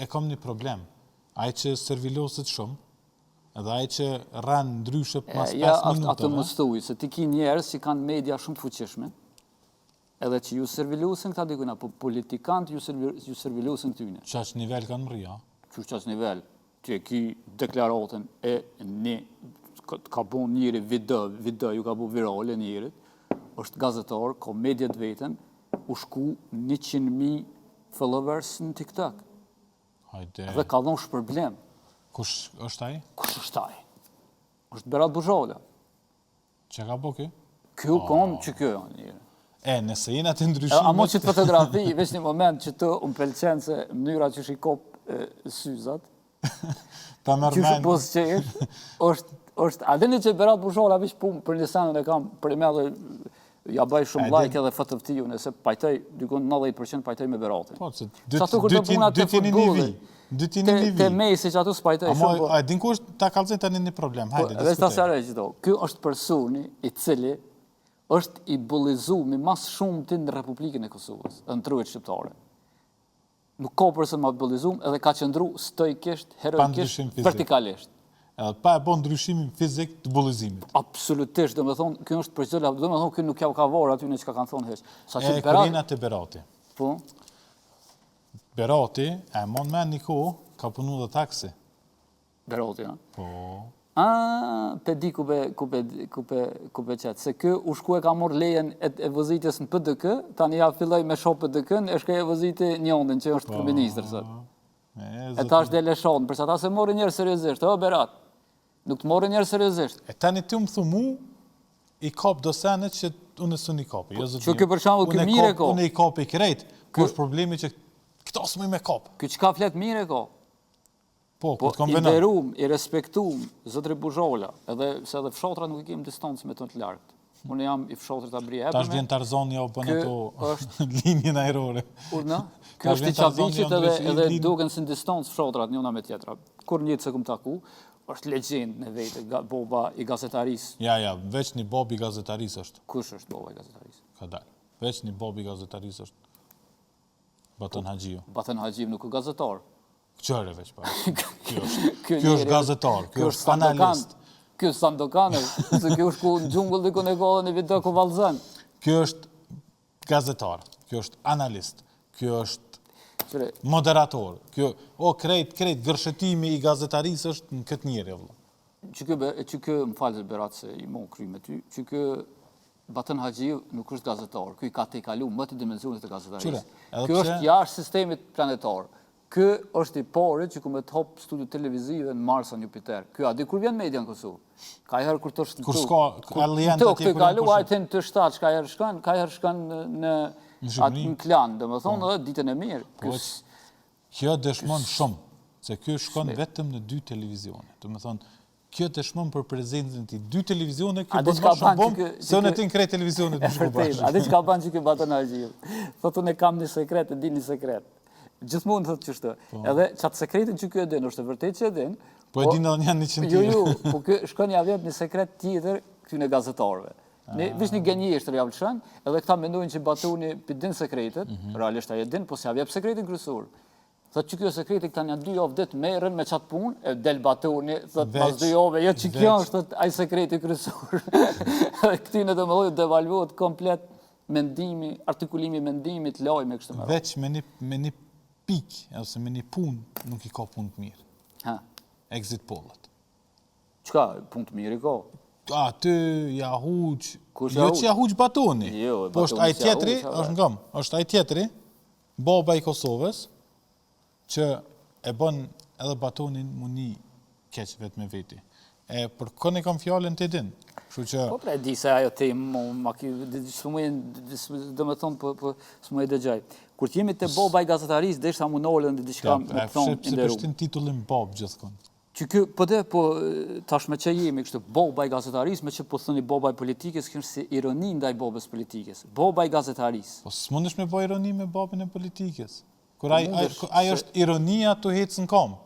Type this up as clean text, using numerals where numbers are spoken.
e kam një problem. Ai që serviloset shumë, edhe ai që rran ndryshe pas 5 minutave. Atë më thuj, se ti ki njerëz që kanë media shumë të fuqishme, edhe që ju servilusin këta dikujna, po politikanët ju servilusin këtyne. Qaç nivel kanë mrija? Qaç nivel? Ti e ki deklaratën e një, ka bu njëri video ju ka bu virale njëri, është gazetar, ka media të vetën, u shku 100.000 followers në TikTok. Hajde. Dhe ka dhonë shpërblem. Kush është ai? Kush është ai? është Berat Buzhala. Që ka bo kë? Kjo kom që kjo njëri. Nëse jena të ndryshimet... Amo që të fotografi, veç një moment që të unë pëlqen se mënyra që shikop syzat, ta mërmen... që shupos që është... A dini që Berat Buzhala vish punë për një sanën e kam për me dhe ja baj shumë like edhe fotoftiju, nëse pajtoj, dykon 90% pajtoj me Beratin. Po, që dy t'jeni një vi. Te mesi që atu s'pajtoj shumë... Amo, a din ku është ta kalëzën tani një problem, hajde, diskutoj. Dhe ta sare që do, kjo është personi i cili është i bullizumi mas shumë ti në Republikën e Kosovës, në truet shqiptare. Nuk ka person ma bullizum edhe ka qëndru stojkisht, heroikisht, vertikalisht. Edhe pa e bon ndryshimin fizik të bullizimit. Absolutisht, do me thonë, kjo është për gjëlla, do me thonë, kjo nuk ja ka varë aty në që ka kanë thonë heq. Korina të Berati. Po? Berati, e mon me një ko, ka punu dhe taksi. Berati, ja? Po. Pe di ku be qëtë, se kjo u shku e ka mor lejen e vëzitjes në PDK, tani ja filloj me shoh PDK-n, e shkaj e vëziti njondin që është kryeministër, sot. E ta është dele shonë, përsa ta se mori njerë seriosisht, Berat, nuk të mori njerë seriosisht. E tani ti më thu mu, i kap do senet që unë së një kapi. Që kjo për shambull kjo mire ko. Unë i kapi krejt, kjo është problemi që këta së më i me kap. Kjo që ka flet mire ko. Po, i nderum, i respektum, zotri Buzhala, edhe se edhe fshotra nuk i kemë distancë me të të lartë. Unë jam i fshotër të abrije. Tash vjen Tarzani o bën ato linjën aerore. Urna? Kjo është i Qavicit edhe duken si në distancë fshotrat njëna me tjetra. Kur njëtë se këmë taku, është legjend në vete, boba i gazetarisë. Ja, veç një bob i gazetarisë është. Kush është boba i gazetarisë? Ka dalë. Veç një bob i gazetarisë është. Batan Haxhiu. Batan Haxhiu nuk është gazetar. Qëre veç pa. Kjo është gazetar, kjo është analist. Kjo është Sandokan, se kjo është ku në gjungull dhe ku në kohë në video ku valzën. Kjo është gazetar, kjo është analist, kjo është moderator. Krejt gërshëtimi i gazetarisë është në këtë njëri. Që kjo më falë Berat se i mo kry me ty, që kjo Batan Haxhiu nuk është gazetar, kjo i ka te kalu më të dimenzionit të gazetarisë. Kjo është jashtë sistemit planetar. Kjo është i pari që ku me të hop studio televizive në Marsa, Jupiter. Kjo, a di kur vjen media në Kosovë? Ka herë kur të është në Kur s'ka alien të të kalu, ajten të shtatë, ka herë shkan në klan, dhe më thonë edhe ditën e mirë. Kjo dëshmon shumë, se kjo shkon vetëm në 2 televizione. Dhe më thonë, kjo dëshmon për prezencën të 2 televizione, kjo bën më shumë bomë, se unë e ti në krejt televizionet në shku bashkë. A di që ka banë që kjo Batan Haxhiu? Thotë unë e kam një sekret, e di një sekret. Gjithmonë thotë qështë. Edhe qatë sekretin që kjo e din, është e vërtet që e din. Po e din edhe janë 100 tjere. Jo, po kjo shkon ja vjep një sekret tjetër këtyne gazetarve. Vish një genjishtër ja vlëshën, edhe këta mendojnë që Batuni për din sekretet, realisht a e din, po si ja vjep sekretin kryesor. Thotë që kjo sekreti këta një 2 javë ditë merren me qatë punë, e del Batuni, thotë pas 2 javë, jo që kjo është ai sekreti kryesor. Këtyne do më dojë devaluohet komplet mendimi, artikulimi mendimit, lajme kështë më. Veç me një pikë, ose me një punë, nuk i ka punë të mirë. Exit pollat. Qka, punë të mirë i ka? Ty, jahuq, jo që jahuq Batoni, po është aj tjetri, është ngëm, është aj tjetri, baba i Kosovës, që e bën edhe Batonin muni keq vetë me veti. Për kënë e kam fjallën të din. Po pre, di se ajo te dhe me thonë, së më e dëgjaj. Kur të jemi të boba i gazetarisë, dhe ishta munolën dhe diçka me thonë Se përshtin titullin bob gjithkon. Që kjo, po tash me që jemi kështë boba i gazetarisë, me që po thëni boba i politikës, kjo është si ironi ndaj bobës politikës. Boba i gazetarisë. Po së mundesh me bo ironi me bobën e politikës. Kur ai është ironia të hecë në kam.